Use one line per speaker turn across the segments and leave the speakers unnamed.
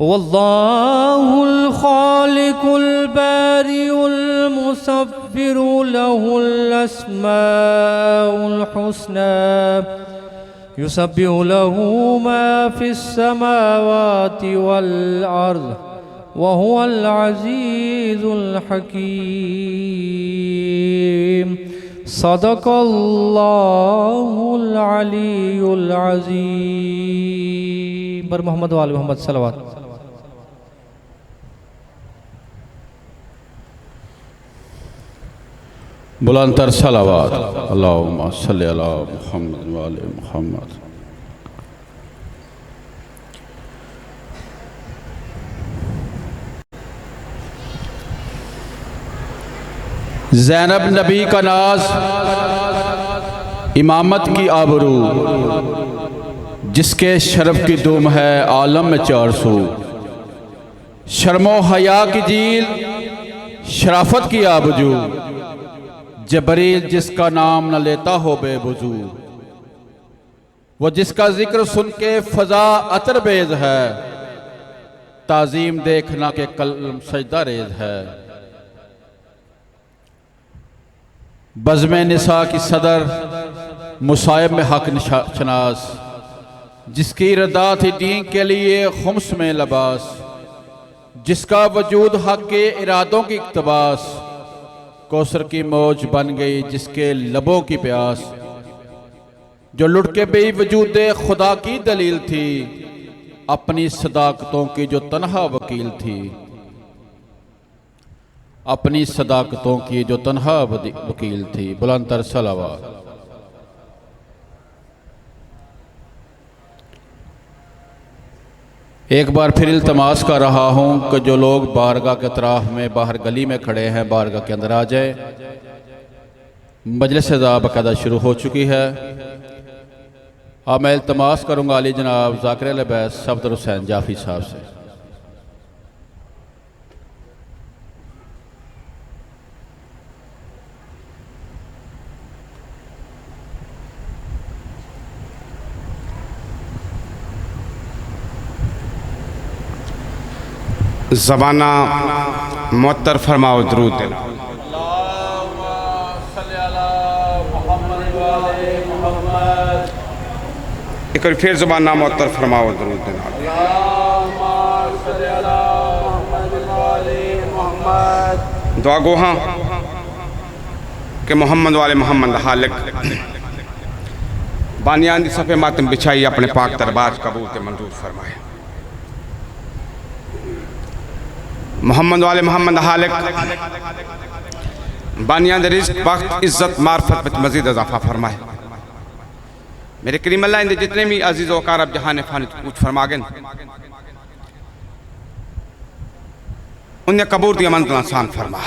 वल्लाहुल खालिकुल बारिउल मुसव्विरु लहुल अस्माउल हुस्ना युसब्बिहु लहू मा फिस समावाति वल अर्द व हुवल अज़ीज़ुल हकीम। सदक़ल्लाहुल अलीयुल अज़ीम। पर मोहम्मद वाले मोहम्मद सल्लल्लाहु अलैहि वसल्लम।
बुलंदतर सलावत अल्लाहुम्मा सल्लि अला मुहम्मद व आले मुहम्मद। ज़ैनब नबी का नाज, इमामत की आबरू, जिसके शरफ की दुम है आलम में 400। शर्मो हया की झील, शराफत की आबजू, जबरील जिसका नाम न लेता हो बेवजू। वो जिसका जिक्र सुन के फजा अतर बेज है, ताजीम देखना के कलम सजदा रेज है। बज़्म निसा की सदर, मुसायब में हक शनास, जिसकी रदा थी दीन के लिए खुम्स में लबास। जिसका वजूद हक के इरादों की इक़्तिबास, कौसर की मौज बन गई जिसके लबों की प्यास। जो लुट के भी वजूद खुदा की दलील थी, अपनी सदाकतों की जो तन्हा वकील थी। अपनी सदाकतों की जो तन्हा वकील थी। बुलंदतर सलावत। एक बार फिर इल्तमास कर रहा हूँ कि जो लोग बारगाह के अतराफ में बाहर गली में खड़े हैं, बारगाह के अंदर आ जाए। मजलिस अज़ा बाकायदा शुरू हो चुकी है। अब मैं इल्तमास करूँगा अली जनाब ज़ाकिर अल-बैत सफदर हुसैन जाफ़ी साहब से।
ज़बाना मुअत्तर फरमाओ दरूद। एक बार फिर ज़बाना मुअत्तर फरमाओ दरूद। दुआ गो हाँ कि मोहम्मद वाले मोहम्मद हालिक बानियान दी सफ़े मातम बिछाई अपने पाक दरबार कबूल के मंजूर फरमाए। मोहम्मद वाले मोहम्मद हालिक बानियान दे रिज़्क़ वक्त इज़्ज़त मार्फत में मज़ीद इज़ाफ़ा फरमाए। मेरे करीम अल्लाह इंदे जितने भी अजीज़ व अकारब जहान फ़ानी कुछ फरमागन उन्हें कबूल दी मंज़िल आसान फरमा।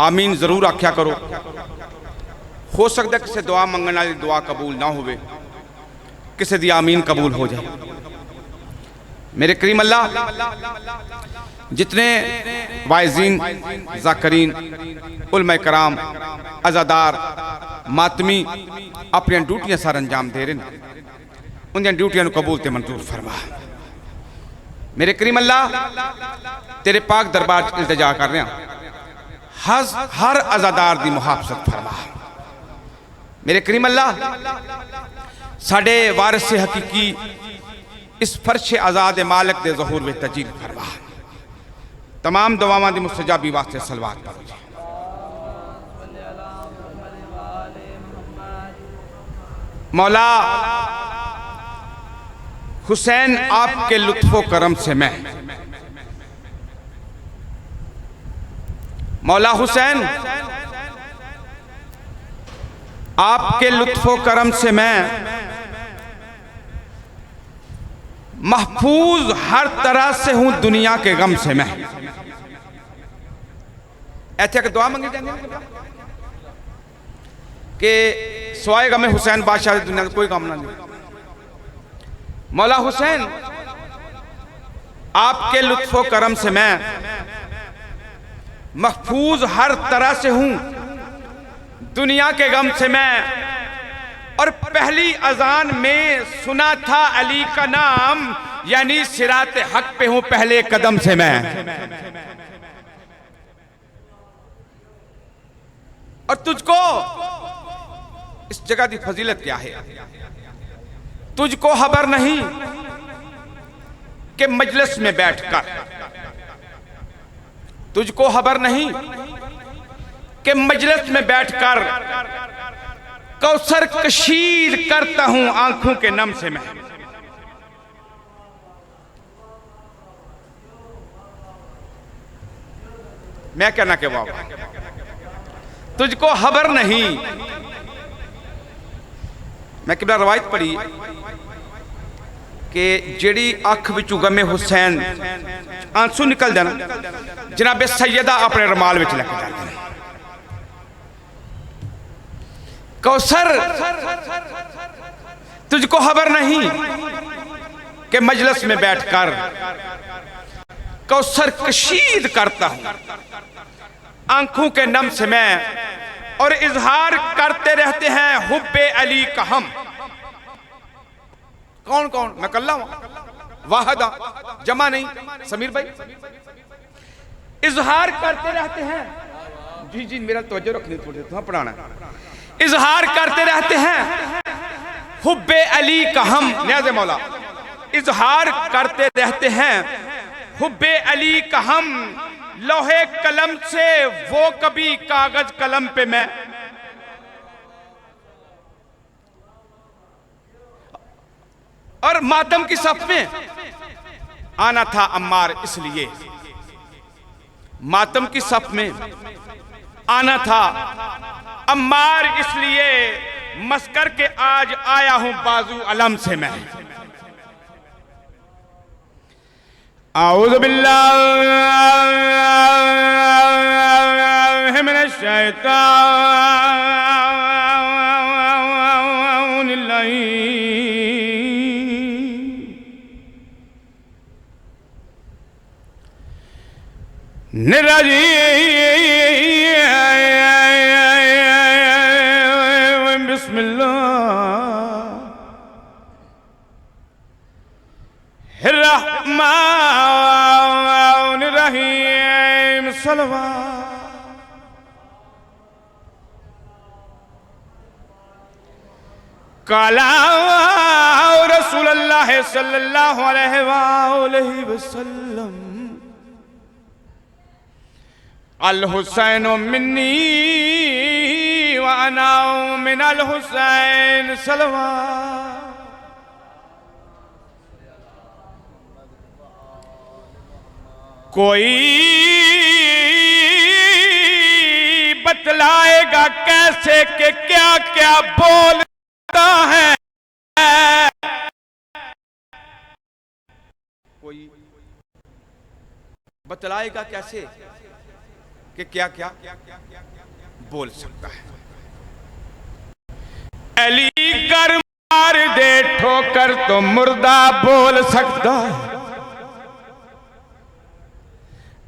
आमीन ज़रूर आख्या करो। हो सकता है किसी दुआ मंगने वाली दुआ कबूल ना होवे, किसी दी आमीन कबूल हो जाए। मेरे करीम अल्लाह जितने वाइज़ीन, ज़ाकरीन, उलमा कराम, अज़ादार, मातमी अपनी ड्यूटियां सार अंजाम दे रहे हैं, उन्हें ड्यूटियां कबूल ते मंजूर फरमा। मेरे करीम अल्लाह तेरे पाक दरबार इल्तिजा कर रहे हैं, हर अज़ादार दी मुहाफ़ज़त फरमा। मेरे करीम अल्लाह साडे वारिस हकीकी इस फर्श आज़ाद मालिक दे ज़हूर में तजील फरमा। तमाम दुआवां दी मुस्तजाबी वास्ते सलवात पढ़ो। मौला हुसैन आपके लुत्फ़ो करम से मैं, मौला हुसैन आपके लुत्फ़ो करम से मैं महफूज हर तरह से हूं दुनिया के गम से मैं। ऐसे दुआ मंगी जाती कि सवाए गम हुसैन बादशाह दुनिया का कोई गम ना नहीं। मौला हुसैन आपके लुत्फ़ो करम से मैं महफूज हर तरह से हूं दुनिया के गम से मैं, और पहली अजान में सुना था अली का नाम, यानी सिरात हक पे हूं पहले कदम से मैं। और तुझको इस जगह की फजीलत क्या है? तुझको खबर नहीं कि मजलिस में बैठकर, तुझको खबर नहीं कि मजलिस में बैठकर कौसर कशीर करता हूं आंखों के नम से मैं। मैं कहना के बाबा तुझको खबर नहीं। मैं किबला रवायत पढ़ी कि जेड़ी अख विचू गमे हुसैन आंसू निकल जाना, जनाबे सैयदा अपने रुमाल विच लेके जाते हैं। कौसर तुझको खबर नहीं कि मजलिस में बैठकर कौसर कशीद करता हूं आंखों के नम से मैं, और इजहार करते रहते हैं हुब्बे अली का हम। कौन कौन? मैं कल्ला हूं, वाहदा, जमा नहीं। समीर भाई इजहार करते रहते हैं। जी जी मेरा तवज्जो रखनी थोड़ी, तो पढ़ाना। इजहार करते रहते हैं हुब्बे अली का हम, न्याज़ मौला। इजहार करते रहते हैं हुब्बे अली का हम, लोहे कलम से वो कभी कागज कलम पे मैं। और मातम की सफ में आना था अम्मार, इसलिए मातम की सफ में आना था अम्मार, इसलिए मस्कर के आज आया हूं बाजू अलम से मैं। आऊज़ु बिल्लाहि मिनश शैतानिर रजीम। बिस्मिल्लाहिर्रहमानिर रहीम। सल्लल्लाहु काला रसूलुल्लाह सल्लल्लाहु अलैहि वसल्लम, अल हुसैन मिन्नी व अना मिनल हुसैन। सल्लल्लाहु कोई बतलाएगा कैसे कि क्या क्या बोलता है? कोई बतलाएगा कैसे कि क्या क्या बोल सकता है? अली कर मार दे ठोकर तो मुर्दा बोल सकता है।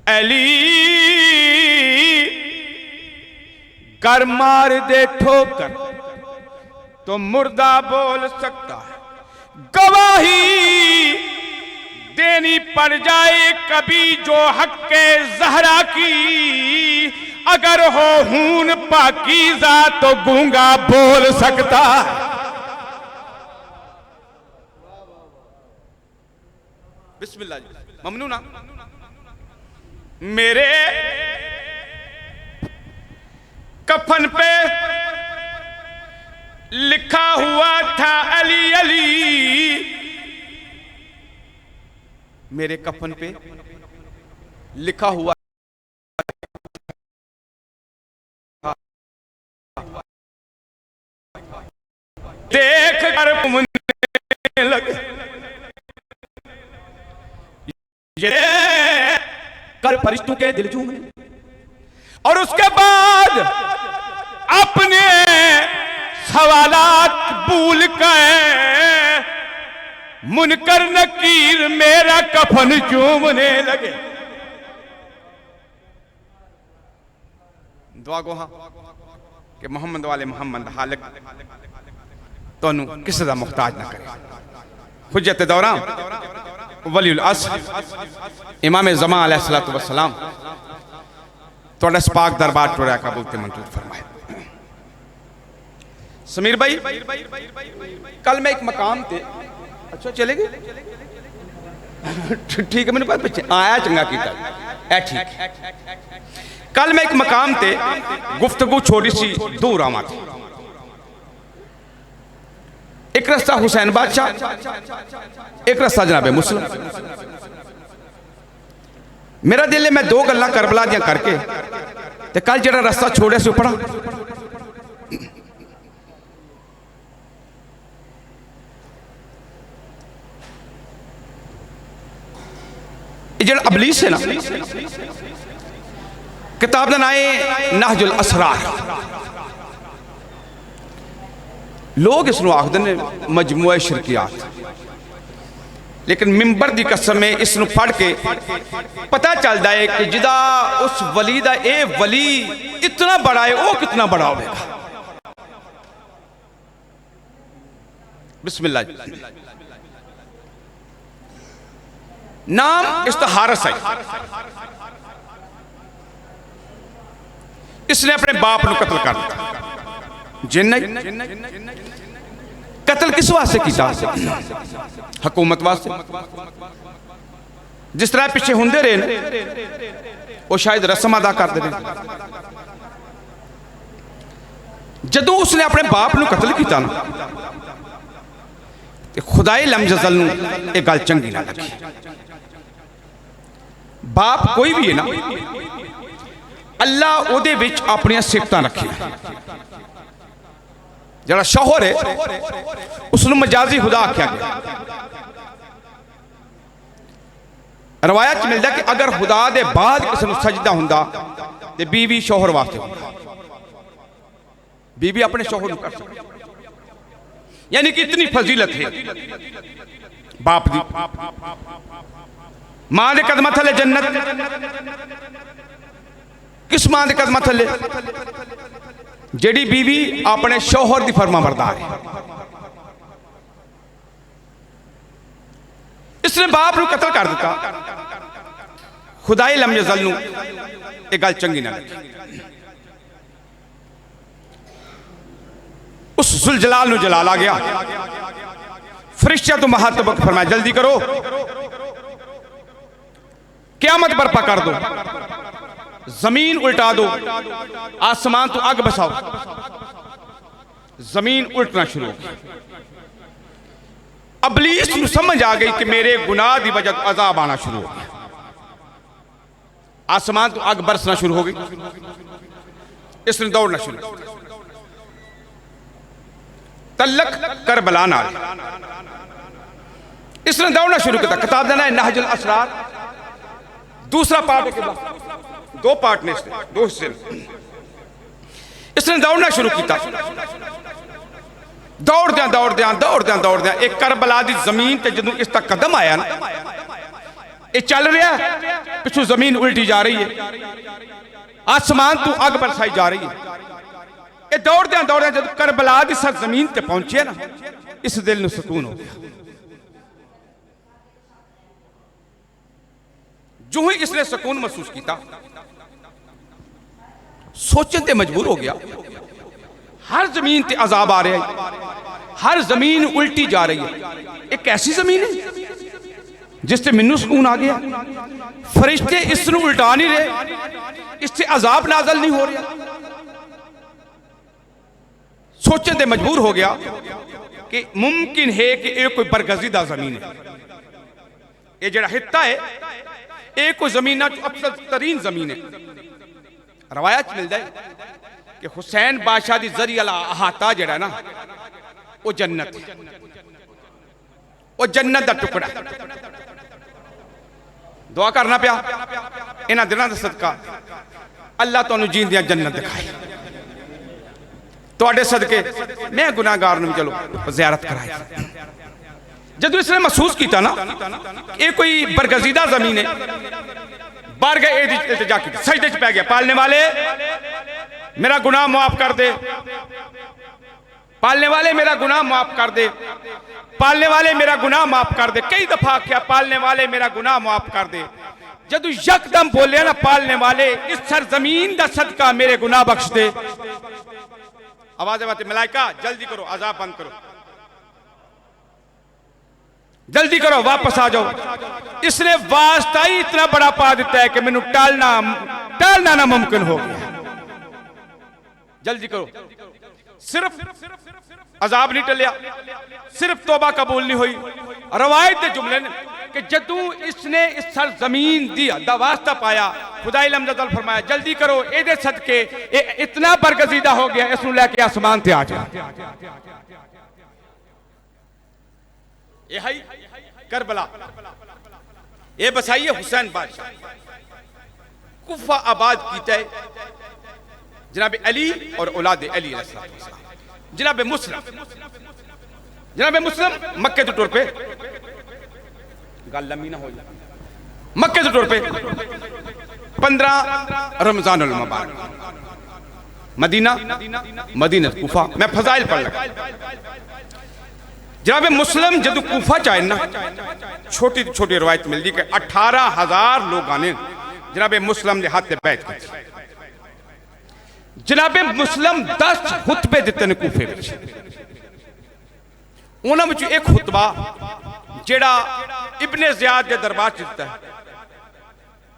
अली कर मार दे ठोकर तो मुर्दा बोल सकता है। गवाही देनी पड़ जाए कभी जो हक के ज़हरा की, अगर हो खून पाकीज़ा तो गूंगा बोल सकता है। बिस्मिल्लाह। ममनूना मेरे कफन पे लिखा हुआ था अली अली, मेरे कफन पे लिखा हुआ देख कर घूमने लगे। ये कर फरिश्तों के दिल झूमने, और उसके बाद अपने सवालात भूल गए। मुनकर नकीर मेरा कफन चूमने लगे। दुआ गोहा कि मोहम्मद वाले मोहम्मद हालक ਤੁਹਾਨੂੰ ਕਿਸੇ ਦਾ ਮੁਹਤਾਜ ਨਾ ਕਰੇ। ਹੁਜਤ ਦੌਰਾ वलीउल असर इमाम ज़मा अलैहिस्सलातु वस्सलाम ਤੁਹਾਡਾ ਸਪਾਕ ਦਰਬਾਰ ਟੋੜਿਆ ਕਬੂਲ ਤੇ ਮਨਜ਼ੂਰ ਫਰਮਾਏ। समीर भाई कल मैं एक मकाम ते अच्छा चले गए ठीक है मैंने पता बच्चे आया चंगा किया ऐ ठीक। कल मैं एक मकाम ते गुफ्तगू छोड़ी सी दूर आवा थी। एक रास्ता हुसैन बादशाह एक रास्ता जनाबे मुस्लिम। मेरा दिल है मैं दो गल्लां करबला दियां करके ते कल जरा रास्ता छोड़े से पढ़ा। ये अबलीस है ना किताब का नाम है नहजुल असरार। लोग इसको आखते हैं मजमूआ शिरकियात, लेकिन मिंबर की कसम में इसको पढ़ के पता चलता है कि जिदा उस वली का ये वली इतना बड़ा है वो कितना बड़ा होगा। बिस्मिल्लाह। नाम इस्तिहारस है। इसने अपने बाप को कत्ल कर दिया। जिन कत्ल किस वास्ते किया? हुकूमत वास्ते। जिस तरह पिछे होंदे रहे वो शायद रस्म अदा करते रहे। जदों उसने अपने बाप को कत्ल किया ना तो खुदाए लम जज़ल नूं ये गल चंगी ना लगी। बाप कोई भी है ना अल्लाह उहदे विच अपनी सिफतां रखियां। जड़ा शौहर है उसनूं मजाजी खुदा आख्या गया। रवायत च मिलता कि अगर खुदा दे बाद किसी नूं सजदा हुंदा ते बीवी शौहर वास्ते हुंदा। बीवी अपने शौहर नूं कर सकदी, यानी कि इतनी फजीलत है बाप दी। मां दे कदमां थले जन्नत। किस मां दे कदमां थले? जेड़ी बीवी अपने शौहर की फरमाबरदार है। इसने बाप को कत्ल कर दिता। खुदाए लम यज़ल नूं ये गल चंगी ना लगी। उस जुलजलाल नूं जलाल आ गया। फरिश्ते तो महतब फरमाया जल्दी करो, क़यामत बर्पा कर दो, जमीन उल्टा दो, आसमान तो आग बसाओ। जमीन उल्टना शुरू हो गई। अबलीस को समझ आ गई कि मेरे गुनाह की वजह अजाब आना शुरू हो गया। आसमान तो आग बरसना शुरू हो गई। इसने दौड़ना शुरू किया। तलक करबला नाल इसने दौड़ना शुरू किया। किताब देना है नहजुल असरार। दूसरा पार्ट है, दो पार्ट ने, दो हिस्से। इसने दौड़ना शुरू किया। दौड़द्या दौड़द्या दौड़द्या दौड़द्या एक करबला की जमीन ते जदों इस तक कदम आया ना, ये चल रहा है, पिछू जमीन उल्टी जा रही है, आसमान तू अग बरसाई जा रही है। ये दौड़द्या दौड़द्या जब करबला की सर जमीन ते पहुंचे ना, इस दिल नूं सुकून हो गया। जो ही इसने सुकून महसूस किया, सोचने ते मजबूर हो गया। हर जमीन ते अजाब आ रहा है, हर जमीन उल्टी जा रही है। एक ऐसी जमीन है जिससे मैनू सुकून आ गया। फरिश्ते इसनू उल्टा नहीं रहे, इससे अजाब नाजल नहीं हो रहा। सोचने ते मजबूर हो गया कि मुमकिन है कि यह कोई बरगजीदा जमीन है। ये जड़ा हित्ता है एक कोई जमीन अफसल तरीन जमीन है। रवायत मिलता है कि हुसैन बादशाह की जरी वाला अहाता जड़ा ना वो जन्नत है, वो जन्नत का टुकड़ा। दुआ करना पिया इन्हां दिनां दा सदका अल्लाह तुहानूं जींदियां जन्नत दिखाए। तुहाडे सदके मैं गुनाहगार नूं चलो ज़ियारत कराई। जदों इसने महसूस किया ना ये कोई बरगजीदा जमीन है, बाहर गए इल्तिजा की, सजदे च पै गया। पालने वाले मेरा गुनाह माफ कर दे, पालने वाले मेरा गुनाह माफ कर दे, पालने वाले मेरा गुनाह माफ कर दे। कई दफा क्या पालने वाले मेरा गुनाह माफ कर दे। जदू यकदम बोले ना पालने वाले, इस सरजमीन दा सदका मेरे गुनाह बख्श दे। आवाज आती मलाइका जल्दी करो, अजाब बंद करो, जल्दी करो, वापस आ जाओ। इसने वास्ता ही इतना बड़ा पा दिता है कि मैनू टालना ना मुमकिन हो गया। जल्दी करो। सिर्फ अजाब नहीं टलिया, सिर्फ तौबा कबूल नहीं हुई। रवायत के जुमले ने कि जदू इसने इस सरजमीन दा वास्ता पाया, खुदाई लमजल फरमाया जल्दी करो, एदे सदके इतना बरगजीदा हो गया, इसनू लेके आसमान ते आ जा। ये है करबला, ये बसाइए हुसैन बादशाह कुफा आबाद कीता है जनाब अली और औलाद अली। जनाब मुस्लिम मक्के तो टुर पे, गल लम्मी ना हो जाए, मक्के तो टुर पे 15 रमजान उल मुबारक मदीना कुफा। मैं फजाइल पढ़ लगा। जनाब मुस्लिम जदू कूफा चाहे ना, छोटी छोटी रवायत मिलती कि 18,000 लोग आने जनाब मुस्लिम के हाथ बैठ कर। जनाब मुस्लिम 10 खुतबे दिते ने कूफे में। उन्होंने एक खुतबा जेड़ा इब्ने ज़ियाद के दरबार च दिता है।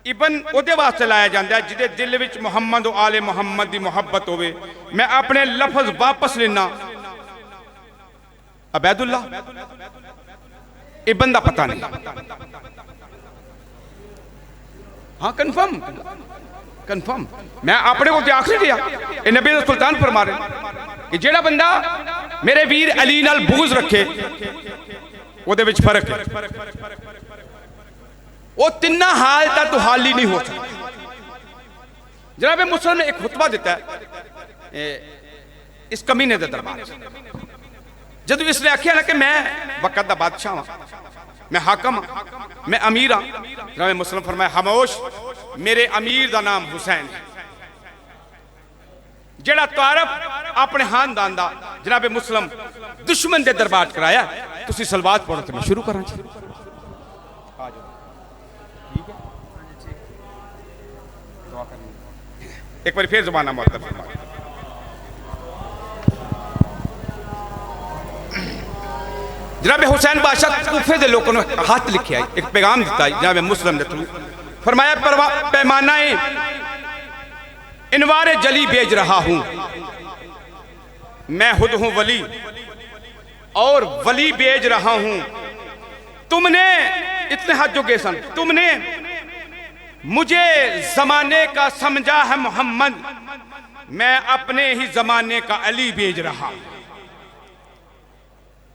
इबन उहदे वास्ते लाया जाता है जिहदे दिल विच मुहम्मद और आले मुहम्मद की मुहब्बत होवे। मैं अपने लफज वापस लेना। अबैदुल्ला इबन दा पता नहीं। हाँ कन्फर्म मैं अपने को आख नहीं दिया। ये नबी दा सुल्तान फरमा रहे कि जेड़ा बंदा मेरे वीर अली नाल बुग़्ज़ रखे ओदे विच फर्क है। वो तिन्ना हाल तक तो हाल ही नहीं हो सकता। जनाब मुस्लिम ने एक खुतबा दिता है इस कमीने दे दरबार। जदों इसने आखिया ना कि मैं वक़्त दा बादशाह हाँ, मैं हाकम हाँ, मैं अमीर हाँ। जनाब मुस्लिम फरमाया खामोश, मेरे अमीर दा नाम हुसैन है। जेड़ा तारफ अपने खानदान दा जनाब मुस्लिम दुश्मन दे दरबार कराया, तुसी सलवात पढ़ो तो मैं शुरू करा। एक बार फिर ज़बाना मुअत्तल फरमा। जनाब हुसैन बादशाह कूफे के लोगों ने हाथ लिखे आई, एक पैगाम दिता जनाब मुस्लिम के थ्रू। फरमाया पैमाना इनवार जली भेज रहा हूं, मैं खुद हूं वली और वली भेज रहा हूं। तुमने इतने हाथ जोगे सन, तुमने मुझे जमाने का समझा है मोहम्मद, मैं अपने ही जमाने का अली भेज रहा।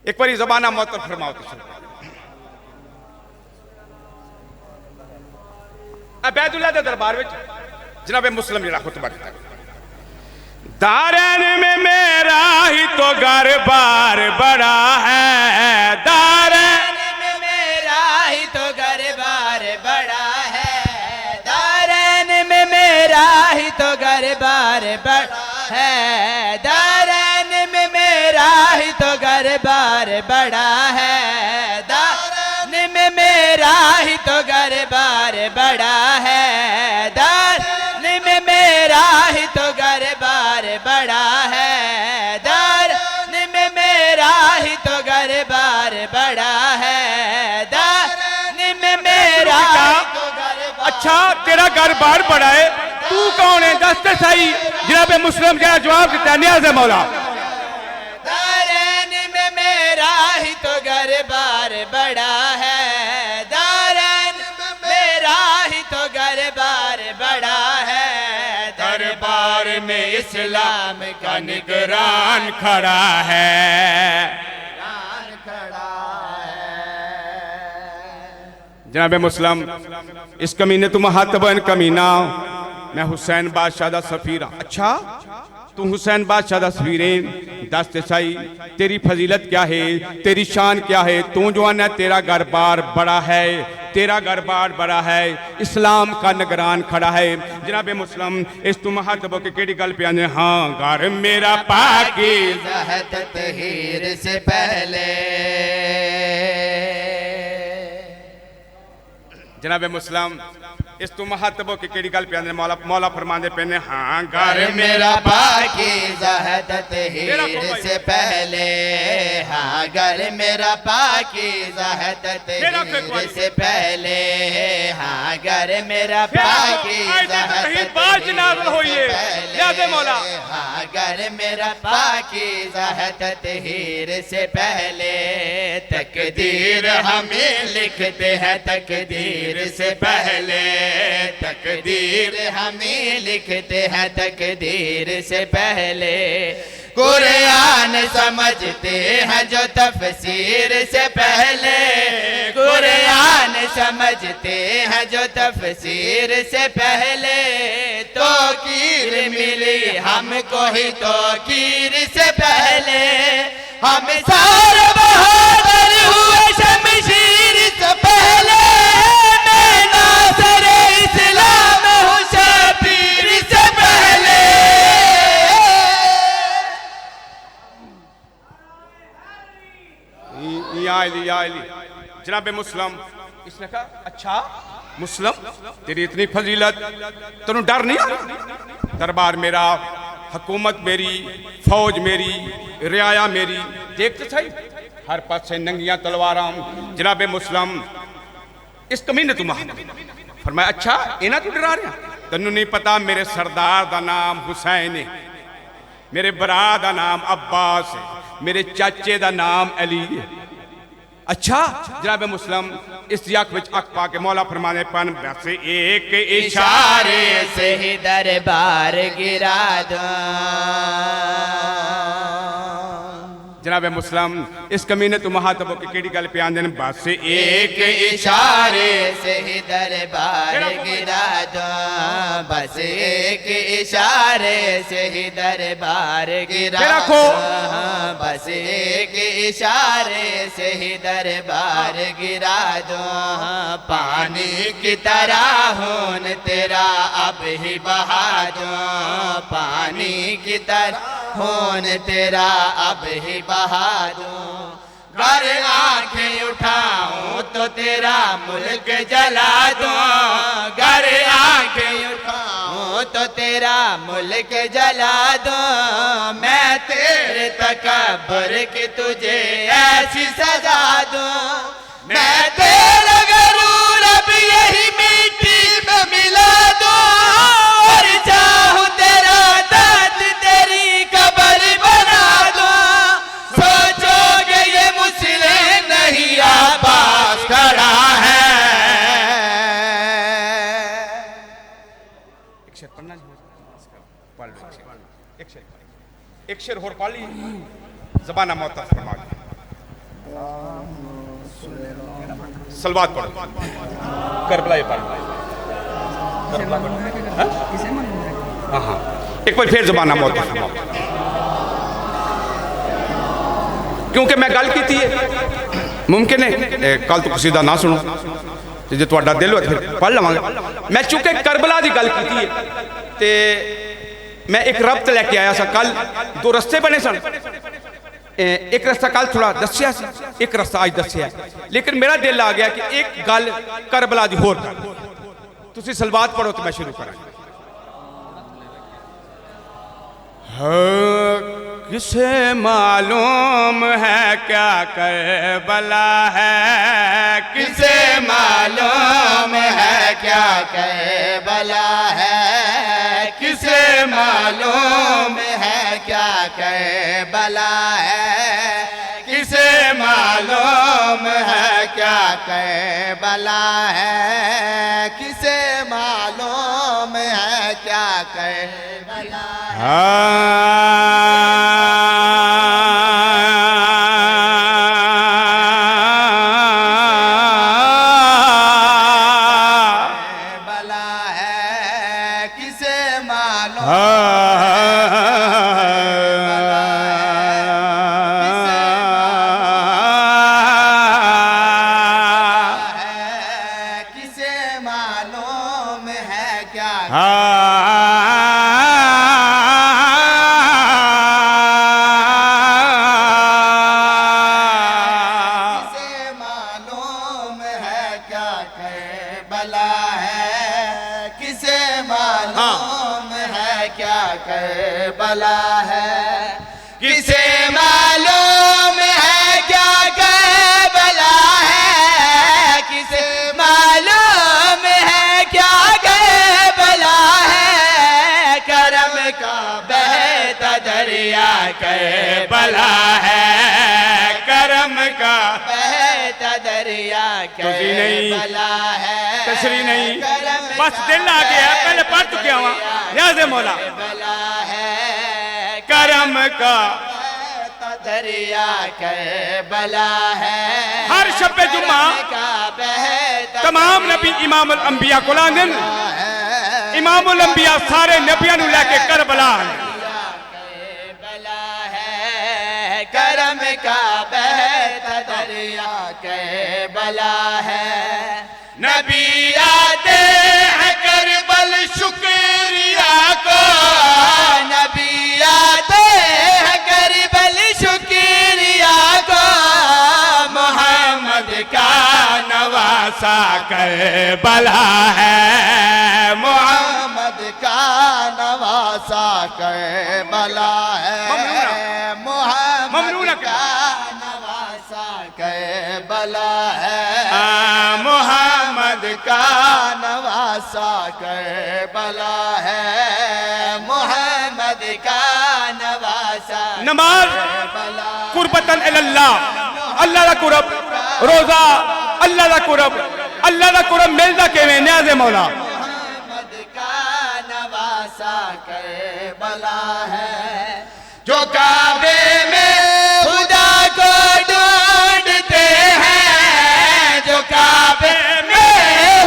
एक बार ज़बाना मुअत्तल फरमाओ तो अबैदुल्ला के दरबार में जनाब मुस्लिम जरा खुतबा दिता। दारैन में मेरा ही तो घर बार बड़ा है, दारैन
में मेरा ही तो घर बार बड़ा है, दारैन में मेरा ही तो घर बार बड़ा है, दारैन में मेरा ही तो घर बार बड़ा है, दारैन में मेरा ही तो घर बार बड़ा है, दारैन में मेरा ही तो घर बार बड़ा है, दारैन में मेरा ही तो घर बार बड़ा है, दारैन में मेरा ही तो घर।
अच्छा तेरा घर बार बड़ा है, तू कौन है दस तो सही। जनाब मुस्लिम क्या जवाब देता है न्याज़ मौला।
दारैन में मेरा ही तो घर बार बड़ा है, दारैन में मेरा ही तो घर बार बड़ा है, दरबार में इस्लाम का निगरान
खड़ा है। जनाब मुस्लिम इस कमीने तुम हाथबन कमीना, मैं हुसैन बादशाह दा सफीर। अच्छा तू हुसैन बादशाह दा सफीर है, दस ते सही तेरी फजीलत क्या है, तेरी शान क्या है। तू जो आना तेरा घर बार बड़ा है, तेरा घर बार बड़ा है, इस्लाम का निगरान खड़ा है। जनाब मुस्लिम इस तुम महतब के केड़ी गल पे आने। हाँ घर मेरा पाकीज़ा
है तत्हीर से पहले।
जनाब मुस्लिम इस तुम महतब के केड़ी गल पे आने। मौला मौला फरमाते पे ने हाँ घर मेरा
पाकीज़ा है तत्हीर से पहले। हाँ घर मेरा पाकीज़ा है तत्हीर से पहले। हाँ घर मेरा पाकीज़ा है
मौला।
हाँ घर मेरा पाकीज़ा है तत्हीर से पहले। तकदीर हमें लिखते हैं तकदीर से पहले। तकदीर हमें लिखते हैं तकदीर से पहले। कुरान समझते हैं जो तफसीर से पहले। कुरान समझते हैं जो तफसीर से पहले। तो कीर मिली हमको ही तो कीर से पहले। हम सारे बहादुर हुए शमशीर से पहले। मैं नासर इस्लाम हूँ शबीर से पहले।
जनाब मुस्लिम इसने कहा अच्छा मुस्लिम तेरी इतनी फजीलत तेनू डर नहीं आ? दरबार मेरा, हुकूमत मेरी, फौज मेरी, रियाया मेरी, देख तो सही हर पासे नंगियां तलवारां। जनाब मुस्लिम इस कमीने तुम फरमाया अच्छा इन्हां तू डरा रहा? तेनू नहीं पता मेरे सरदार दा नाम हुसैन है, मेरे बरा दा नाम अब्बास है, मेरे चाचे दा नाम अली है। अच्छा जनाब मुस्लिम इस अख विच अख पा के मौला फरमाने पन बस एक इशारे
से ही दरबार गिरा दो।
जनाब मुस्लिम इस कमीने तू महातबो की केड़ी गल पे आंदे ने बस
एक इशारे से ही दरबार गिरा दो। बस एक इशारे से ही दरबार गिरा दो। बस एक इशारे से ही दरबार गिरा दो। पानी की तरह खून तेरा अब ही बहा दो। पानी की तरह खून तेरा अब ही बहा दूं। घर आंखें उठाऊं तो तेरा मुल्क जला दूं। घर आंखें उठाऊं तो तेरा मुल्क जला दूं। मैं तेरे तकब्बुर की तुझे ऐसी सजा दूं। मैं तेरा गरूर अब यही मिट्टी में मिला दूं। और चाहूं तेरा दर्द तेरी कब्र बना दूं। सोचोगे ये मुस्लिम नहीं आबास खड़ा है।
एक शेर पढ़ना पढ़ लो। एक शेर और पढ़ ली ज़बाना मोहतरम फरमा के सलवात पढ़ो। करबला ये पढ़ हाँ हाँ एक बार फिर ज़बाना मोहतरम फरमा, क्योंकि मैं गल की थी मुमकिन है कल तो कसीदा ना सुनो जो तुहाडा दिल हो फिर पढ़ लवांगे। मैं चूंकि करबला की गल की ते मैं एक रब्त लैके आया सा। कल दो रस्ते बने सन, एक रस्ता कल थोड़ा दसिया सी, एक रस्ता अज दसिया, लेकिन मेरा दिल आ गया कि एक गल करबला दी होर गल। तुसी सलवात पढ़ो तो मैं शुरू करा। किसे मालूम है क्या करबला है?
किसे मालूम है क्या करबला है? किसे मालूम है क्या करबला है? किसे मालूम है क्या करबला है? किसे मालूम है क्या करबला है? किसे मालूम है क्या करबला है, किसे मालूम है क्या करबला है, किसे मालूम है क्या करबला है, किसे मालूम है क्या करबला है, करम का बहता दरिया करबला है, करम का बहता दरिया करबला है,
तशरी नहीं,
करम
बस दिल आ गया, पहले पढ़ चुके हुआ याद है मौला।
करबला है,
करम का
बहता दरिया करबला है,
हर शब जुम्मा तमाम नबी इमाम अल अंबिया को लांदन, इमाम अल अंबिया सारे नबियां नु लेके करबला
करबला है, करम का बहता दरिया करबला है, नबी आते हैं करबल शुक्रिया को, नबी आते हैं करबल शुक्रिया को, मोहम्मद का
नवासा करबला है,
मोहम्मद का नवासा करबला है, मोहम्मद का नवासा करबला है,
मोहम्मद
का नवासा करबला है, मोहम्मद का नवासा
नमाज
करबला,
कुर्बतन इल्लाह, अल्लाह दा कुरब, रोजा अल्लाह दा कुरब, अल्लाह दा कुरब मिलदा किवें न्याज़े मौला।
मोहम्मद का नवासा करबला है, जो काबे में खुदा को ढूंढते हैं, जो काबे में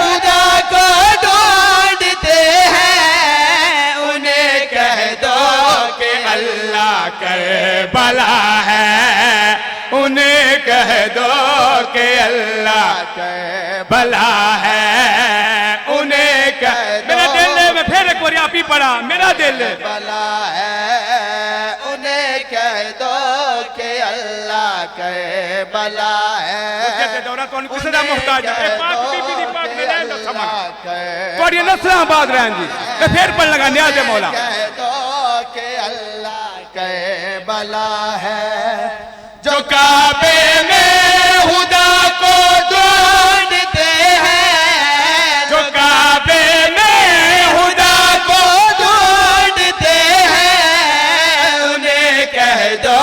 खुदा को ढूंढते हैं, उन्हें कह दो कि
अल्लाह करबला है, उन्हें कह दो कि अल्लाह करबला है, उन्हें कह मेरा दिल में फिर एक बार आप ही पढ़ा, मेरा दिल
करबला है, उन्हें कह दो कि अल्लाह करबला है,
के दौरा तो किसी दा मोहताज है, पाक बीबी दी पाक में रहन दो समान थोड़ी
करबला
नस्लां आबाद रहन जी, मैं फिर पढ़ लगा न्याज़े मौला।
कह दो कि अल्लाह करबला है, जो काबे में खुदा को ढूंढते हैं,
जो काबे में
खुदा को ढूंढते हैं, उन्हें कह दो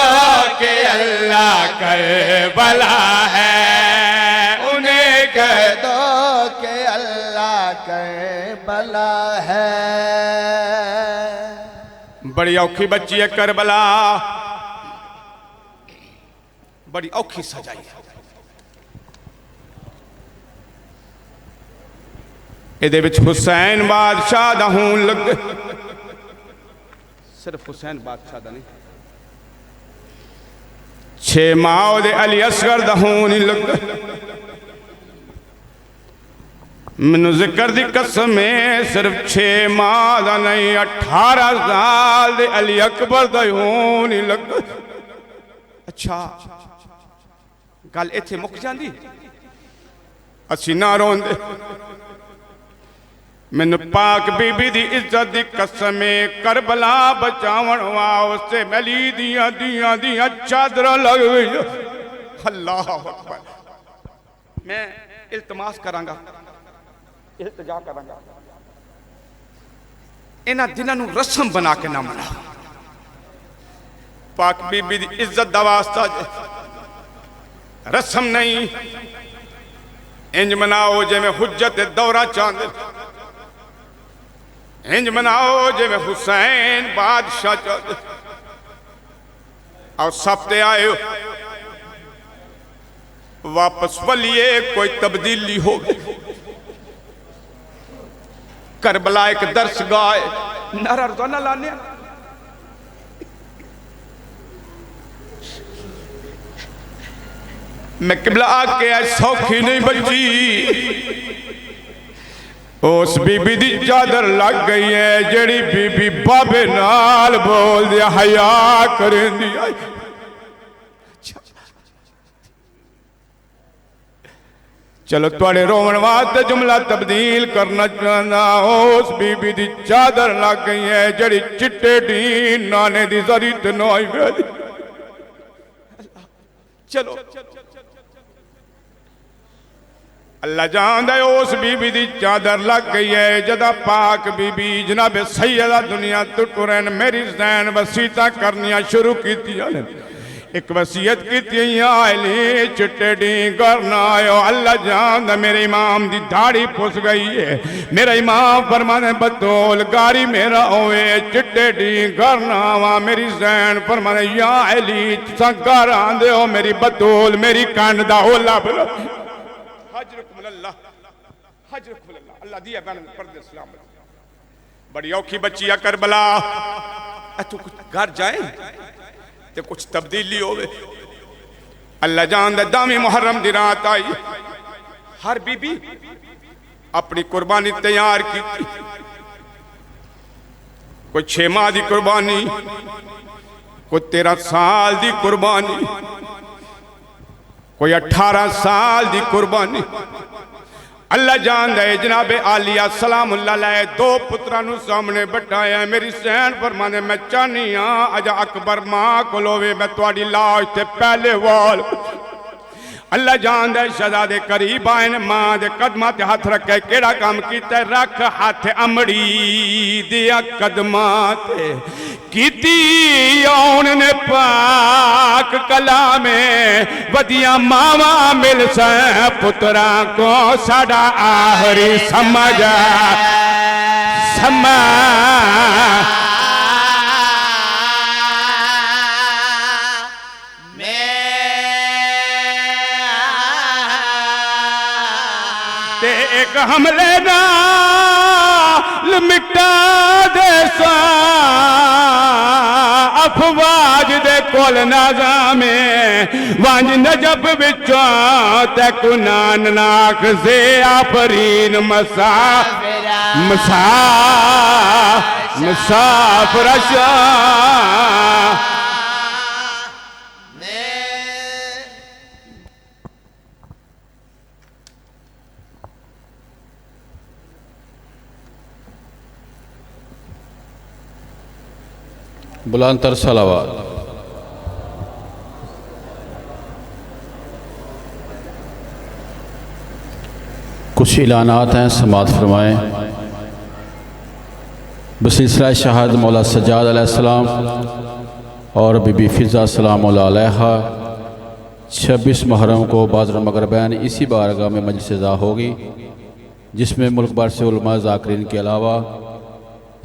कि
अल्लाह करबला है, उन्हें कह
कह दो कि अल्लाह करबला है।
बड़ी औखी बच्ची है करबला, बड़ी औखी सजाई है। ਇਹਦੇ ਵਿੱਚ हुसैन बादशाह ਦਾ ਹੂਨ ਲੱਗ, सिर्फ हुसैन बादशाह ਦਾ नहीं, 6 माह ਉਹਦੇ अली असगर ਦਾ ਹੂਨ ਹੀ ਲੱਗ। ਮੈਨੂੰ ਜ਼ਿਕਰ ਦੀ ਕਸਮ ਹੈ, ਸਿਰਫ 6 ਮਾਹ ਦਾ ਨਹੀਂ 18 ਸਾਲ ਦੇ ਅਲੀ ਅਕਬਰ ਦਾ ਹੂਨ ਹੀ ਲੱਗ। ਅੱਛਾ ਗੱਲ ਇੱਥੇ ਮੁੱਕ ਜਾਂਦੀ, ਅਸੀਂ ਨਾ ਰੋਂਦੇ। मैनू पाक बीबी दी इज्जत दी कसम करबला बचावन वास्ते अली दियां दियां दियां चादर लग गई। अल्लाह अकबर। मैं इल्तमास करांगा, इल्तिजा करांगा, इन्हां दिनां नूं रस्म बना के ना मनाओ। पाक बीबी दी इज्जत दा वास्ता रस्म नहीं, इंज मनाओ जिवें हुज्जत दौरा चांदे, इंज मनाओ जिवें हुसैन बादशाह चाहते। और सप्ते आए वापस वलिए कोई तब्दीली हो गई। करबला एक दर्स गाए नारा रोजाना लाने। मैं किबला आके आज सौखी नहीं बची,
उस बीबी दी चादर लग गई है जेड़ी बीबी बाबे नाल बोल दे हया करेंदी। चलो थोड़े रोवन वास्ते जुमला तब्दील करना चाहना। उस बीबी दी चादर लग गई है जेड़ी चिट्टे डी नाने दी जरी ते नोई वेली। चलो अल्लाह जानदा है उस बीबी दी चादर लग गई है जदा पाक बीबी जनाब सैयदा दुनिया तो टुरन मेरी जैन वसीयत करनिया शुरू कीतियां ने। एक वसीयत की चिट्टे डी करना आयो। अल्लाह जानदा मेरे इमाम दी दाढ़ी पुस गई है। मेरा इमाम फरमाने बतौल गारी मेरा होवे चिट्टे डी करना वा। मेरी जैन फरमाने या अली तुसा घर आंदे हो मेरी बतौल मेरी कंड दा होला बोलो अल्लाह दिया बहन पर्दे सलाम। बड़ी औखी बच्ची है करबला। तू घर जाए तो कुछ तब्दीली होवे। अल्लाह जानदा दामी मुहर्रम दी रात आई। हर बीबी अपनी कुर्बानी तैयार की। कोई 6 माह की कुर्बानी, कोई 13 साल की कुर्बानी, कोई 18 साल की कुर्बानी। अल्लाह जानदा है जनाबे आलिया सलामुल्लाह अलैह 2 पुत्रां नूं सामने बैठाया। मेरी सैन फरमाने मैं चाहनी हाँ अजा अकबर मां को लोवे मैं तुहाडी लाश ते पहले वाल। अल्लाह जानदा है शहजादे करीब आए ने मां दे कदमां ते हथ रखे केड़ा काम कीता रख हाथ अमड़ी दिया कदमां ते कीती औन ने पाक कला में वदिया मावा मिल स पुत्रा को साडा आखरी समझ समा एक हमले नाल मिटा दे अफवाज दे कोल नाज़ामे वंज नजब विचों ते कुनान नाक से आफरीन मसा मसा मुसाफिर
बुलंदतर सलावत। कुछ ऐलानात हैं समाअत फरमाएँ। बसिलसिला शहादत मौला सज्जाद अलैहिस्सलाम और बीबी फिज़ा सलाम अलैहा 26 मुहर्रम को बाज़र मगरबैन इसी बारगाह में मजलिस अज़ा होगी, जिसमें मुल्क भर से उलमा ज़ाकिरीन के अलावा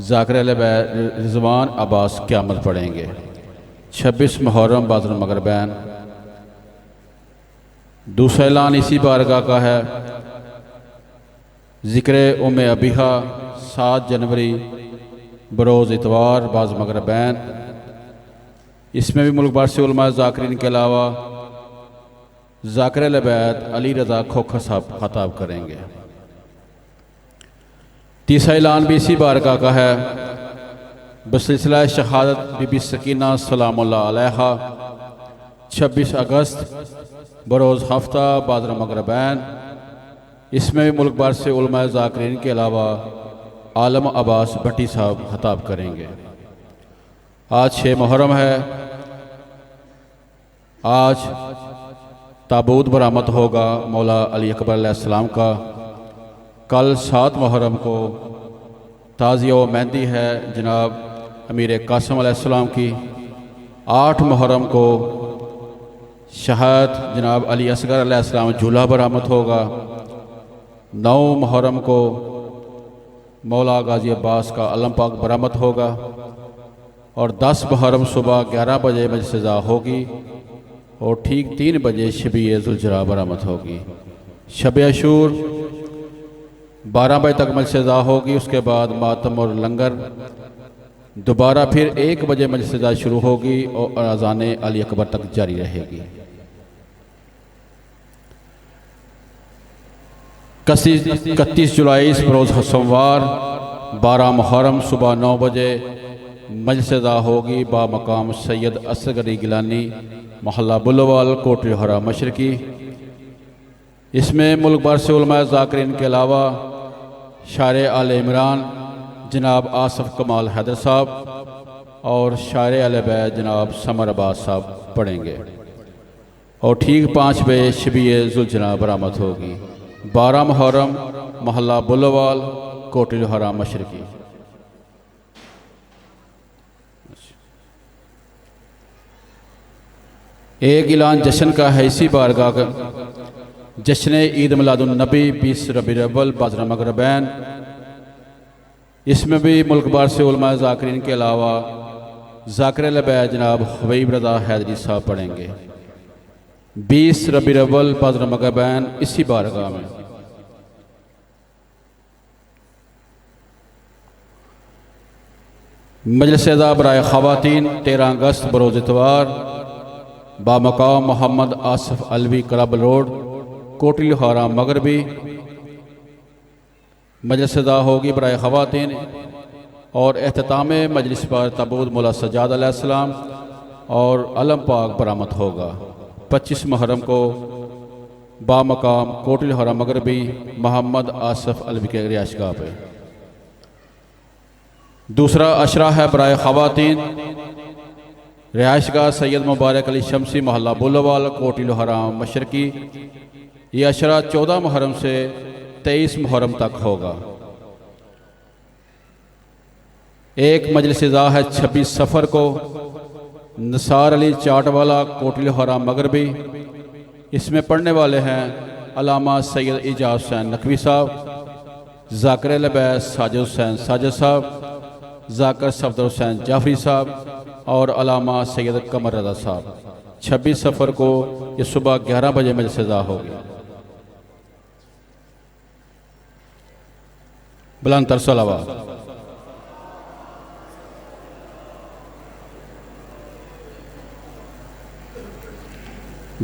ज़ाकिर रिज़वान अब्बास क़यामत पढ़ेंगे। 26 मुहर्रम बाज़र मगरबैन। दूसरा ऐलान इसी बारगाह का है। ज़िक्र उम्मे अबीहा 7 जनवरी बरोज़ इतवार बाज़ मगरबैन। इसमें भी मुल्क भर से उलमा ज़ाकिरीन के अलावा ज़ाकिर बैत अली रज़ा खोखर साहब खताब करेंगे। तीसरा ऐलान भी इसी बारगाह का है। बसिलसिला शहादत बीबी सकीना सलामुल्लाह अलैहा 26 अगस्त बरोज़ हफ्ता बाज़र मगरबैन। इसमें भी मुल्क भर से उलमा ज़ाकिरीन के अलावा आलम अब्बास भट्टी साहब खताब करेंगे। आज 6 मुहर्रम है। आज ताबूत बरामद होगा मौला अली अकबर अलैहिस्सलाम का। कल 7 मुहर्रम को ताज़िया व मेहंदी है जनाब अमीर कासिम अलैहिस्सलाम की। 8 मुहर्रम को शहादत जनाब अली असगर अलैहिस्सलाम झूला बरामद होगा। 9 मुहर्रम को मौला गाजी अब्बास का अलम पाक बरामद होगा और 10 मुहर्रम सुबह 11 बजे मजलिस अज़ा होगी और ठीक 3 बजे शब-ए ज़ुलजरा बरामद होगी। शब अशूर 12 बजे तक मजलिस अज़ा होगी। उसके बाद मातम और लंगर दोबारा फिर 1 बजे मजलिस अज़ा शुरू होगी और अज़ान अली अकबर तक जारी रहेगी। 31 जुलाई बरोज़ सोमवार 12 मुहर्रम सुबह 9 बजे मजलिस अदा होगी बा मकाम सैयद असगरी गिलानी मोहल्ला बुल्लवाल कोटली हरा मशरकी। इसमें मुल्क भर से उलमा ज़ाकिरीन के अलावा शायर आले इमरान जनाब आसफ कमाल हैदर साहब और शायर आले बैत जनाब समर अब्बास साहब पढ़ेंगे और ठीक 5 बजे शबीए जुलजना बरामद होगी। 12 मुहर्रम मोहल्ला बुल्लवाल कोटली हरा मशरकी। एक ऐलान जश्न का है इसी बारगाह का जश्न ईद मिलादुन नबी 20 रबीउल अव्वल बाज़रा मगरबैन। इसमें भी मुल्क भर से उलमा ज़ाकिरीन के अलावा ज़ाकिर बैत जनाब हबीब रज़ा हैदरी साहब पढ़ेंगे 20 रबीउल अव्वल बाज़रा मगरबैन इसी बारगाह में। मजलिस अदा बराए ख़वातीन 13 अगस्त बरोज़ इतवार बामकाम मोहम्मद आसफ अलवी क्लब रोड कोटली हारा मगरबी। मजलिस अदा होगी बराए ख़वातीन और एहतताम मजलिस पर तबूद मौला सज्जाद अलैहिस्सलाम और अलम पाक बरामद होगा 25 मुहर्रम को बामकाम कोटली हारा मगरबी मोहम्मद आसफ अलवी के रिहाइशगाह पे। दूसरा अशरा है बराए ख़वातीन रिहाइशगाह सैयद मुबारक अली शमसी मोहल्ला बुल्लवाल कोटली हराम मशरकी। ये अशरा 14 मुहर्रम से 23 मुहर्रम तक होगा। एक मजलिस इज़ा है 26 सफ़र को नसार अली चाटवाला कोटली हराम मगरबी। इसमें पढ़ने वाले हैं अलामा सैयद इजाज़ हुसैन नकवी साहब, ज़ाकिर बैत साजिद हुसैन साजिद साहब, ज़ाकिर सफदर हुसैन जाफरी साहब और अलामा सैयद कमर रज़ा साहब। 26 सफ़र को ये सुबह 11 बजे मजलिस अदा होगी। बुलंद तर सलावत।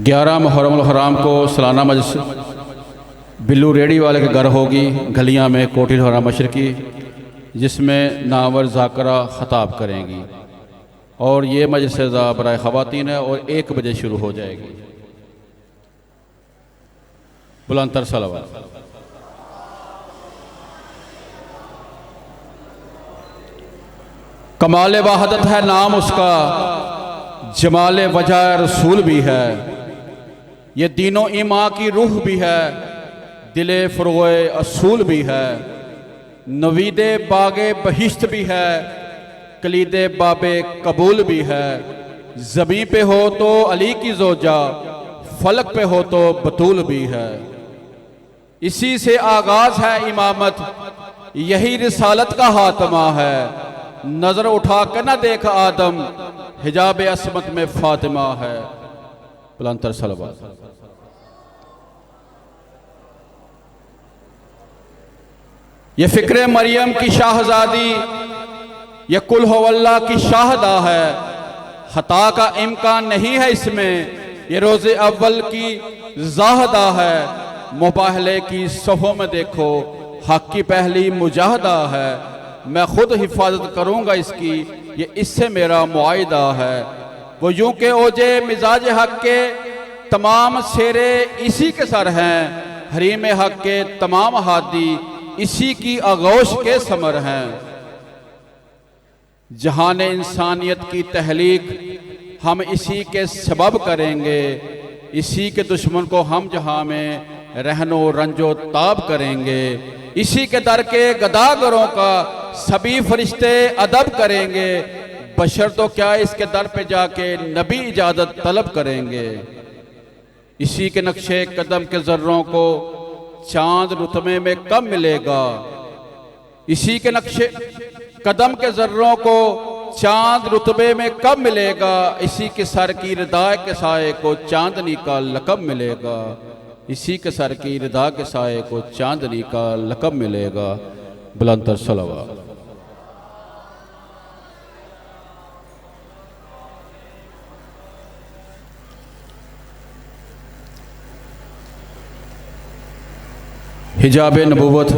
11 मुहर्रम हराम को सालाना मजलिस बिल्लू रेडी वाले के घर होगी गलियां में कोटली हराम मशरकी, जिसमें नावर ज़ाकरा ख़ताब करेंगी और ये मजलिस अज़ा बराए ख़वातीन है और 1 बजे शुरू हो जाएगी। बुलंद तर सलावत। कमाल वहादत है नाम उसका, जमाल वजह रसूल भी है, ये दीनों ईमा की रूह भी है, दिले फ़रोए असूल भी है, नवीदे बागे बहिश्त भी है, कलीदे बाबे कबूल भी है। ज़मीं पे हो तो अली की जोजा, फलक पे हो तो बतूल भी है। इसी से आगाज है इमामत, यही रिसालत का हातमा है। नजर उठा कर न देख आदम, हिजाब असमत में फातिमा है। बुलंद सलवात। ये फिक्र मरियम की शाहजादी, ये कुल हो अल्लाह की शाहदा है। खता का इम्कान नहीं है इसमें, ये रोज़े अव्वल की जाहदा है। मुबाहले की सफ़ों में देखो, हक की पहली मुजाहदा है। मैं खुद हिफाजत करूँगा इसकी, ये इससे मेरा मुआहिदा है। वो यूं के ओजे मिजाज हक के तमाम शेरे इसी के सर हैं। हरीम हक के तमाम हादी इसी की आगोश के समर हैं। जहान इंसानियत की तहलीक हम इसी के सबब करेंगे। इसी के दुश्मन को हम जहां में रहनो रंजो ताब करेंगे। इसी के दर के गदागरों का सभी फरिश्ते अदब करेंगे। बशर तो क्या इसके दर पे जाके नबी इजाज़त तलब करेंगे। इसी के नक्शे कदम के जर्रों को चांद रुतबे में कब मिलेगा। इसी के नक्शे कदम के जर्रों को चांद रुतबे में कब मिलेगा। इसी के सर की रिदा के साए को चांदनी का लकब मिलेगा। इसी के सर की रिदा के साए को चांदनी का लकब मिलेगा। बुलंद तर सलावत। हिजाब नबूवत।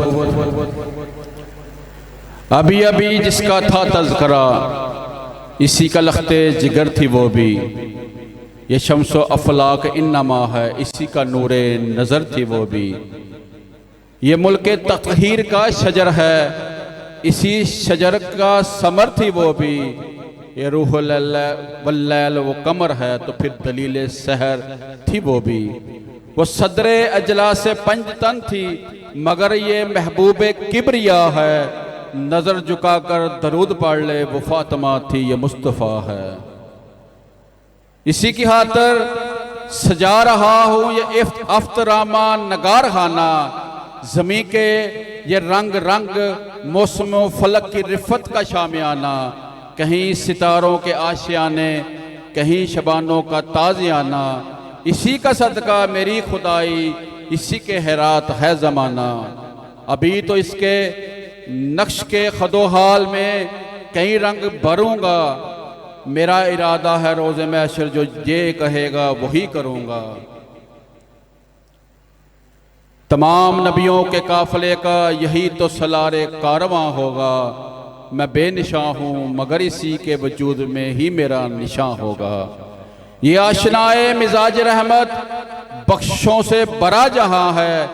अभी अभी जिसका था तज़करा, इसी का लख्ते जिगर थी वो भी। ये शम्सो अफलाक इन्नमा है, इसी का नूरे नज़र थी वो भी। ये मुल्क तत्हीर का शजर है, इसी शजर का समर थी वो भी। ये रूहुल वल्लैल वो कमर है, तो फिर दलील सहर थी वो भी। वो सदरे अजला से पंजतन थी, मगर ये महबूब किब्रिया है। नजर झुकाकर दरूद पढ़ ले, वो फातिमा थी ये मुस्तफ़ा है। इसी की खातर सजा रहा हूँ ये अफ्तरामा नगार खाना। ज़मीं के ये रंग रंग मौसम फलक की रिफत का शामियाना। कहीं सितारों के आशियाने, कहीं शबानों का ताज़ियाना। इसी का सदका मेरी खुदाई, इसी के हैरात है ज़माना। अभी तो इसके नक्श के खदोहाल में कई रंग भरूंगा। मेरा इरादा है रोज़े महशर जो ये कहेगा वही करूंगा। तमाम नबियों के काफ़िले का यही तो सलारे कारवां होगा। मैं बेनिशां हूँ मगर इसी के वजूद में ही मेरा निशां होगा। ये आशनाए मिजाज रहमत बख्शों से बरा जहां है।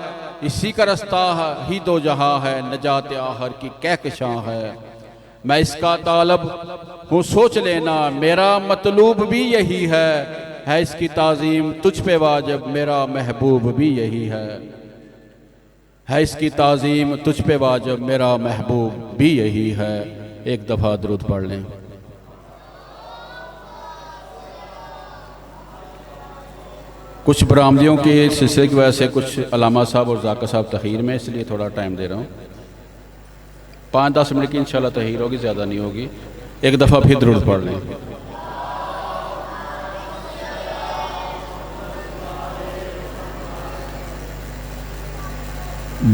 इसी का रास्ता ही दो जहां है, नजात आहर की कहकशां है। मैं इसका तालब हूँ सोच लेना, मेरा मतलूब भी यही है इसकी ताज़ीम तुझ पे वाजिब, मेरा महबूब भी यही है इसकी ताज़ीम तुझ पे वाजिब, मेरा महबूब भी यही है। एक दफ़ा दुरूद पढ़ लें। कुछ बरामदियों के सिलसिले की वजह से कुछ अलामा साहब और जाका साहब तहीर में, इसलिए थोड़ा टाइम दे रहा हूँ। 5-10 मिनट की इंशाल्लाह तहीर होगी, ज़्यादा नहीं होगी। एक दफ़ा फिर दुरूद पढ़ लें।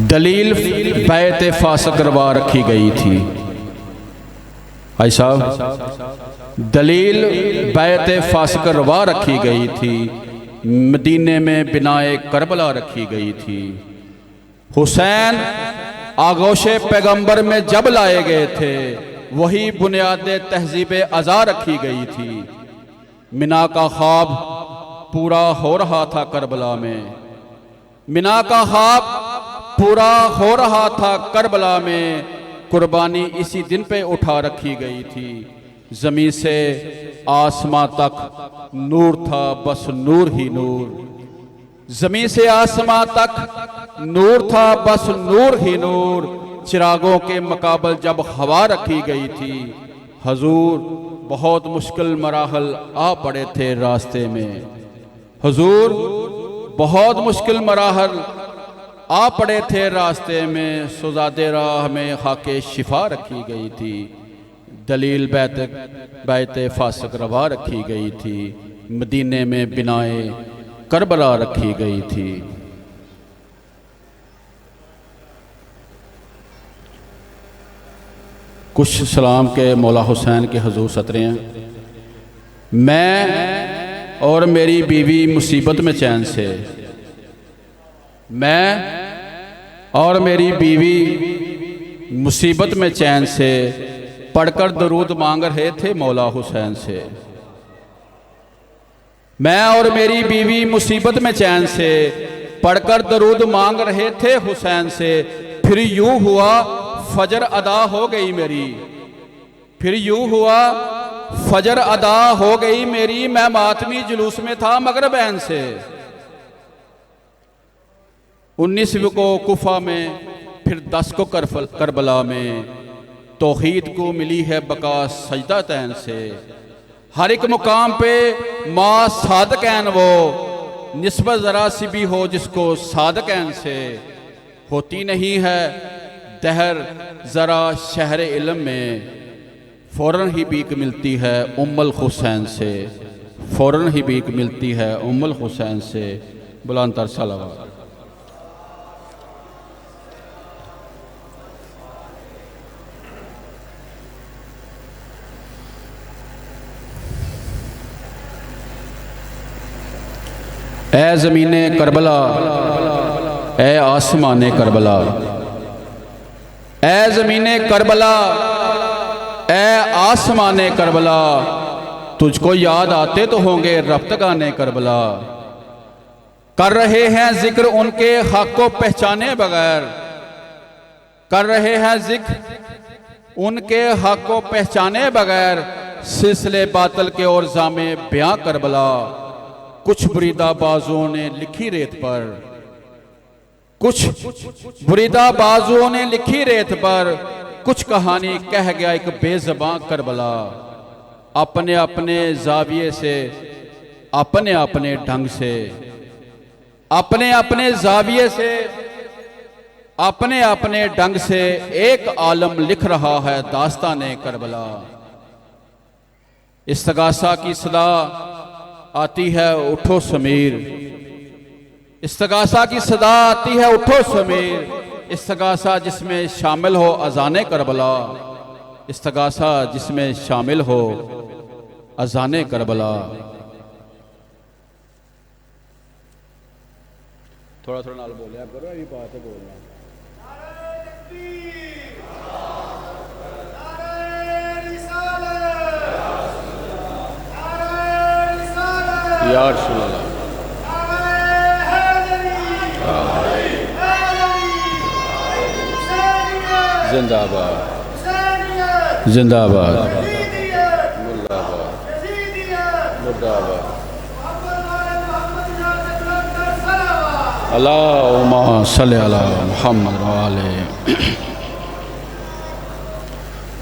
दलील बैत फासक करवा रखी गई थी। भाई साहब, दलील बैत फासक करवा रखी गई थी। मदीने में बिनाए करबला रखी गई थी। हुसैन आगोशे पैगंबर में जब लाए गए थे, वही बुनियाद तहजीब अज़ा रखी गई थी। मिना का ख्वाब पूरा हो रहा था करबला में। मिना का ख्वाब पूरा हो रहा था करबला में। कुर्बानी इसी दिन पे उठा रखी गई थी। ज़मीन से आसमां तक नूर था, बस नूर ही नूर। ज़मीन से आसमां तक नूर था, बस नूर ही नूर। चिरागों के मुकाबल जब हवा रखी गई थी, हजूर बहुत मुश्किल मराहल आ पड़े थे रास्ते में। हजूर बहुत मुश्किल मराहल आ पड़े थे रास्ते में। सुजादे राह में खाके शिफा रखी गई थी। दलील बैत फासक रवा रखी गई थी। मदीने में बिनाए करबला रखी गई थी। कुछ सलाम के मौला हुसैन के हजूर सतरे हैं। मैं और मेरी बीवी मुसीबत में चैन से, मैं और मेरी बीवी मुसीबत में चैन से पढ़कर दरूद मांग रहे थे मौला हुसैन से। मैं और मेरी बीवी मुसीबत में चैन से पढ़कर दरूद मांग रहे थे हुसैन से। फिर यूं हुआ फजर अदा हो गई मेरी। फिर यूं हुआ फजर अदा हो गई मेरी। मैं मातमी जुलूस में था मगरबैन से। 19 को कुफा में, फिर 10 को करबला में। तौहीद को मिली है बका सजदा तैन से। हर एक मुकाम पे माँ सादकैन वो, निस्बत ज़रा सी भी हो जिसको सादकैन से। होती नहीं है दहर ज़रा शहर इल्म में, फ़ौरन ही बीक मिलती है उम्मुल हुसैन से। फ़ौरन ही बीक मिलती है उम्मुल हुसैन से। बुलंदतर सलावत। ऐ ज़मीने करबला ए आसमान करबला, ए ज़मीन करबला, ए आसमान करबला, तुझको याद आते तो होंगे रफ्तगाने करबला। कर रहे हैं जिक्र उनके हक को पहचाने बगैर, कर रहे हैं जिक्र उनके हक को पहचाने बगैर, सिलसिले बातल के और जामे बयां करबला। कुछ बुरीदा बाजुओं ने लिखी रेत पर, कुछ बुरीदा बाजुओं ने लिखी रेत पर, कुछ कहानी कह गया एक बेज़बां करबला। अपने अपने जाविये से, अपने अपने ढंग से, अपने अपने जाविये से, अपने अपने ढंग से एक आलम लिख रहा है दास्ताने करबला। इस्तगासा की सदा आती है उठो समीर, इस्तगासा की सदा आती है उठो समीर। इस्तगासा जिसमें शामिल हो अजाने करबला, इस्तगासा जिसमें शामिल हो अजाने करबला। थोड़ा थोड़ा नाल बोलिया करो, यही बात है बोलना। यार सुना जिंदाबाद, जिंदाबाद, मुर्दाबाद, मुर्दाबाद। अल्लाहुम्मा सल्ली अला मुहम्मद व आले।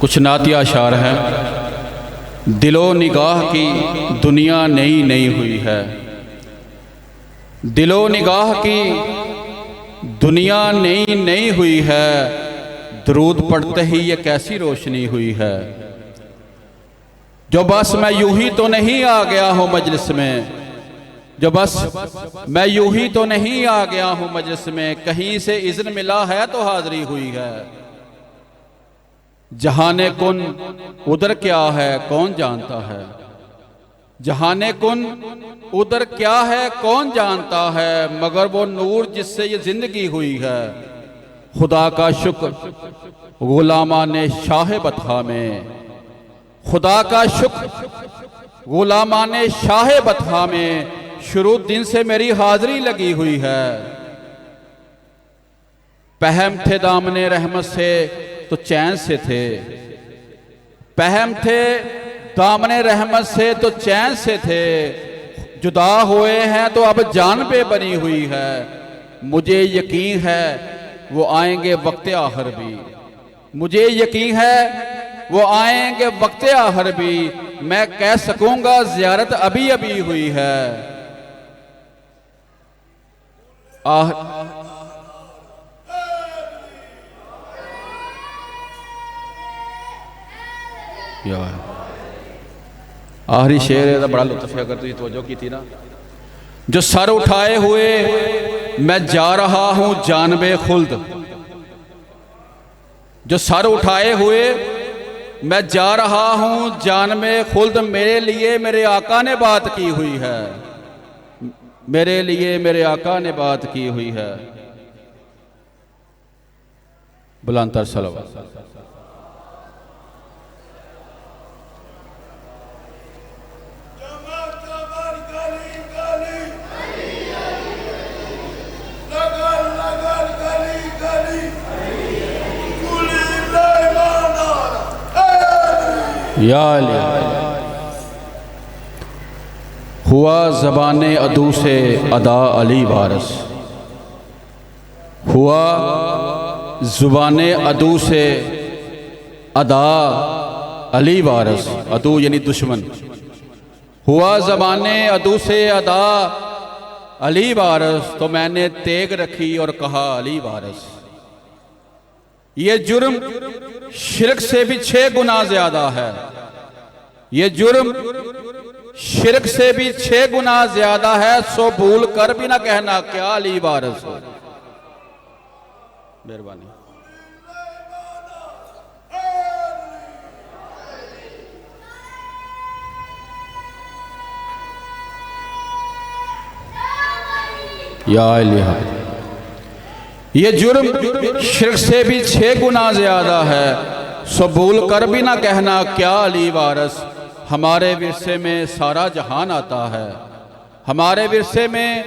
कुछ नातिया अशार हैं। दिलो निगाह की दुनिया नई नई हुई है, दिलो निगाह की दुनिया नई नई हुई है, दरूद पढ़ते ही ये कैसी रोशनी हुई है। जो बस मैं यूं ही तो नहीं आ गया हूँ मजलिस में, जो बस मैं यूं ही तो नहीं आ गया हूँ मजलिस में, कहीं से इज़्न मिला है तो हाज़री हुई है। जहाने कुन उधर क्या है कौन जानता है, जहाने कुन उधर क्या है कौन जानता है, मगर वो नूर जिससे ये जिंदगी हुई है। खुदा का शुक्र गुलामाने शाह बतहा में, खुदा का शुक्र गुलामाने शाह बतहा में, शुरू दिन से मेरी हाजिरी लगी हुई है। पहम थे दामने रहमत से तो चैन से थे, पहम थे दामने रहमत से तो चैन से थे, जुदा हुए हैं तो अब जान पे बनी हुई है। मुझे यकीन है वो आएंगे वक्त आहर भी, मुझे यकीन है वो आएंगे वक्त आहर भी, मैं कह सकूंगा ज़ियारत अभी अभी हुई है। यार आखिरी शेर है, बड़ा लुत्फ है अगर तुझे तवज्जो की थी ना। जो सर उठाए हुए मैं जा रहा हूं जानबे खुल्द, जो सर उठाए हुए मैं जा रहा हूं जानबे खुल्द, मेरे लिए मेरे आका ने बात की हुई है, मेरे लिए मेरे आका ने बात की हुई है। बुलंदतर सलावत। या हुआ ज़बाने अदू से अदा अली वारस, हुआ ज़ुबाने अदू से अदा अली वारस, अदू यानी दुश्मन, हुआ ज़बाने अदू से अदा अली वारस, तो मैंने तेग रखी और कहा अली वारस। ये जुर्म शिरक से भी 6 गुना ज्यादा है, ये जुर्म शिरक से भी 6 गुना ज्यादा है, सो भूल कर भी ना कहना क्या अली वारस हो। मेहरबानी। या अली ये जुर्म शिर्क से भी 6 गुना ज़्यादा है। सो भूल कर भी ना कहना क्या अली वारस, हमारे विरसे में सारा जहान आता है। हमारे विरसे में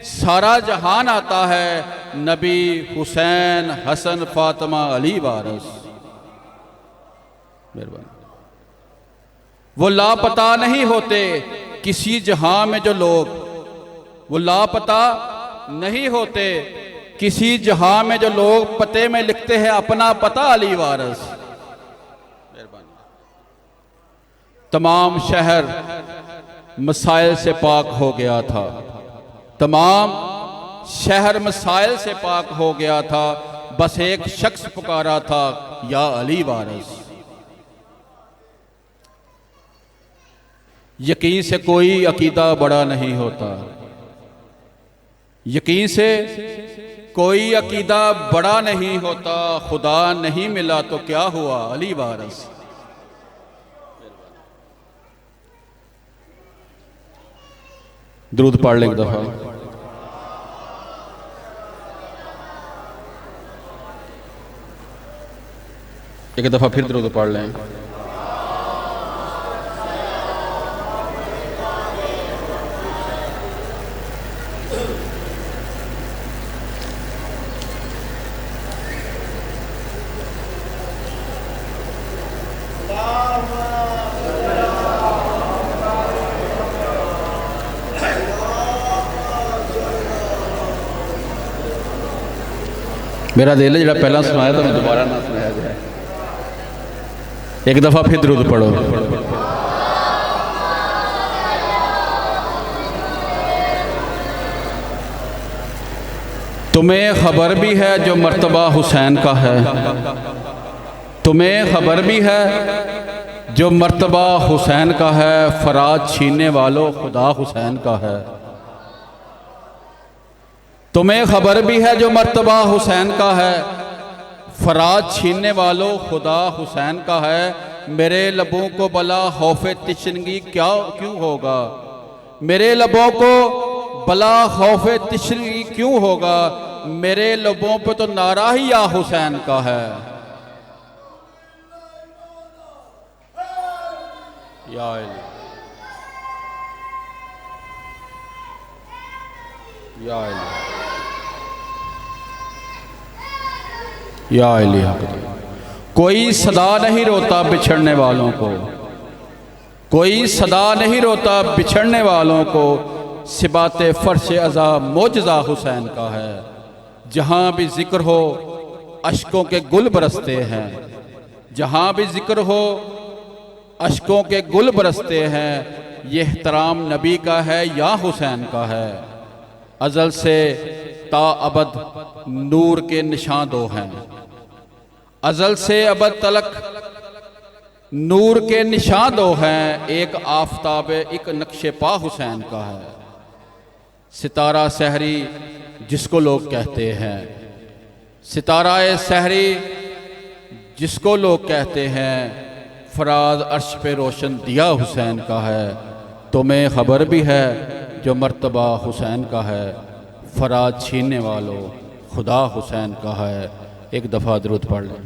सारा जहान आता है। नबी, हुसैन, हसन, फातिमा, अली वारस। मेहरबानी। वो लापता नहीं होते किसी जहां में जो लोग, वो लापता नहीं होते किसी जहां में जो लोग पते में लिखते हैं अपना पता अली वारस। मेहरबानी। तमाम शहर मसाइल से पाक हो गया था। तमाम शहर मसाइल से पाक हो गया था। बस एक शख्स पुकारा था, या अली वारस। यकीन से कोई अकीदा बड़ा नहीं होता। यकीन से कोई अकीदा बड़ा नहीं होता। खुदा नहीं मिला तो क्या हुआ, अली वारस। दुरूद पढ़ लें एक दफा। एक दफा फिर दुरूद पढ़ लें। मेरा दिल है जो पहला सुनाया तो मैं दोबारा ना सुनाया जाए। एक दफा फिर दुरूद पढ़ो। तुम्हें खबर भी है जो मर्तबा हुसैन का है। तुम्हें खबर भी है जो मर्तबा हुसैन का है। फराज छीनने वालों खुदा हुसैन का है। तुम्हें खबर भी है जो मर्तबा हुसैन का है। फराज छीनने वालों खुदा हुसैन का है। मेरे लबों को भला खौफे तिश्नगी क्या क्यों होगा। मेरे लबों को भला खौफे तिश्नगी क्यों होगा। मेरे लबों पे तो नारा ही या हुसैन का है। या अली, या अली, या अली। कोई सदा नहीं रोता बिछड़ने वालों को। कोई सदा नहीं रोता बिछड़ने वालों को। सिबाते फर्श अज़ा मोजज़ा हुसैन का है। जहाँ भी जिक्र हो अश्कों के गुल बरसते हैं। जहाँ भी जिक्र हो अश्कों के गुल बरसते हैं। ये एहतराम नबी का है या हुसैन का है। अज़ल से ता अबद नूर के निशान दो हैं। अज़ल से अबद तलक नूर के निशान दो हैं। एक आफताब एक नक्शे पा हुसैन का है। सितारा सहरी जिसको लोग कहते हैं। सितारा सहरी जिसको लोग कहते हैं। फराज अर्श पे रोशन दिया हुसैन का है। तुम्हें खबर भी है जो मर्तबा हुसैन का है। फराज छीनने वालों खुदा हुसैन का है। एक दफ़ा दुरूद पढ़ लें।